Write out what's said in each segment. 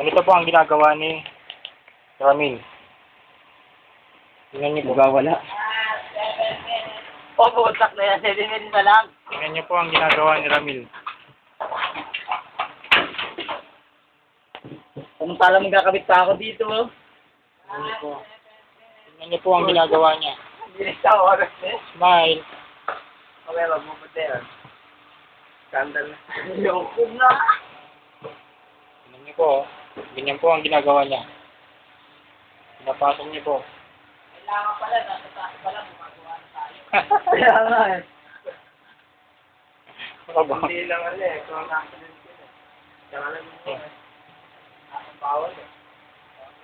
Ganito po ang ginagawa ni Ramil. Tingnan niyo po. Nagwawala. Pag-utak na yan, 7 minutes na lang. Tingnan niyo po ang ginagawa ni Ramil. Samantala magkakabit pa ako dito. Tingnan niyo po. Tingnan niyo po ang ginagawa niya. Bilis sa oras eh. Smile. Okay, magbubuti yan. Skandal na. Ayoko na. Tingnan niyo po. Ganyan po ang ginagawa niya. Pinapasok niyo po. Kailangan pala, nasa taas pala, gumagawa na tayo. Kaya nga eh. Ano ba? Hindi lang ano eh, kung accident yun eh. Kaya alam mo eh. Ang bawal eh.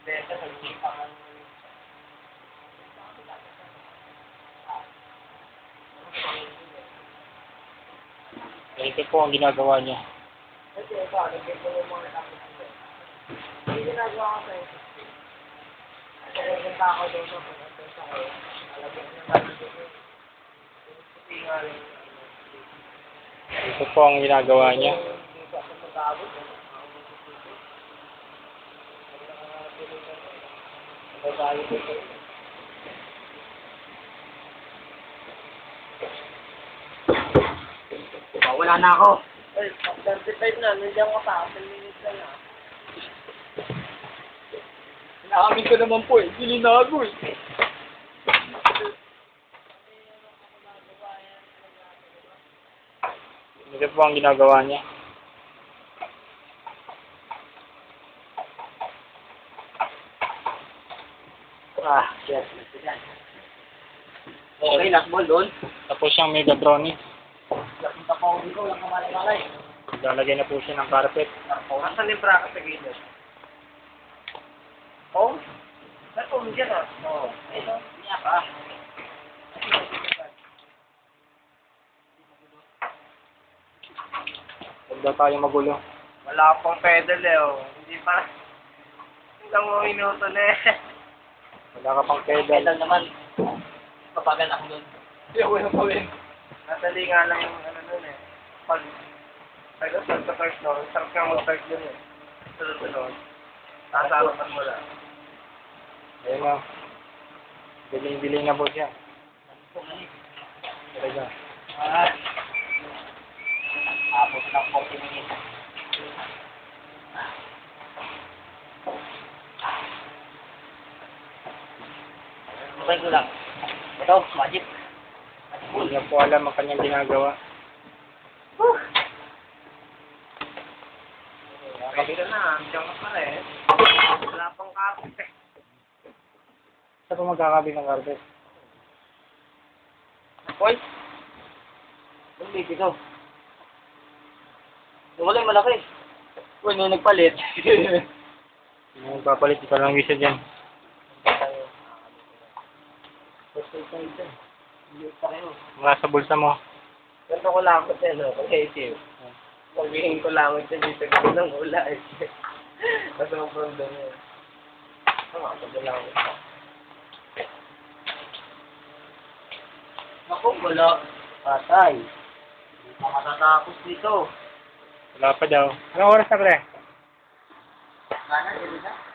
Benta, nagsipa ka ng Ito po ang ginagawa niya. kasi ito, nagpipin mo yung mga tapos ko. Hindi ginagawa ko sa ito. Kasi nagpunta ako doon sa pagkakas ako. Alagyan na natin dito. Puti nga rin. Ito po ang ginagawa niya. Dito ako mag-aabot. Nagagalit ito. Wala na ako. Ay, 35 na. Nandiyan ko pa. 10 minutes na na. Inaamin ko naman po eh. Gininago eh. Ito po ang ginagawa niya. Ah, shit. Okay, last ball doon. Tapos siyang Megatronics. Napunta pa ako dito. Walang kamalay-malay. Lalagay na po siya ng carpet. Nasaan yung bracket sa gilid? Oh? Natulog yan ah. Oo. Ayun. Niya pa. Huwag daw tayo magulo. Wala pang pedal eh oh. Hindi pa. Hanggang mo minuto na eh. Wala ka pang pedal. Pedal naman. Papagan ako doon. Hindi ako yung gawin. Nadali nga lang yung ano doon eh. Pag sa first no, sarap nga mag-start doon eh. Sunod-sunod. Sasarapan mo lang. Ayun na. Biling-biling na po siya. Talaga. Ah. Tapos ng 40 minutes. Okay ko lang. Ito, magic. Hindi niya po alam ang kanyang ginagawa. Pwede na, andiyan ka pa eh. Wala pang carpet eh. Saan po magkakabit ng carpet? Hoy! Ang big ito. Wala yung malaki. Uy, may nagpalit. Yung papalit ito lang isa dyan. Mga sa bulsa mo. Ganito ko lang kasi ano, creative. Sabihin ko lang ito dito kasi nang wala eh. Kasi ang problem eh. Sabi lang ito. Naku, wala. Patay. Hindi pa matatapos dito. Wala pa daw. Anong oras na pre? Sana, hindi na.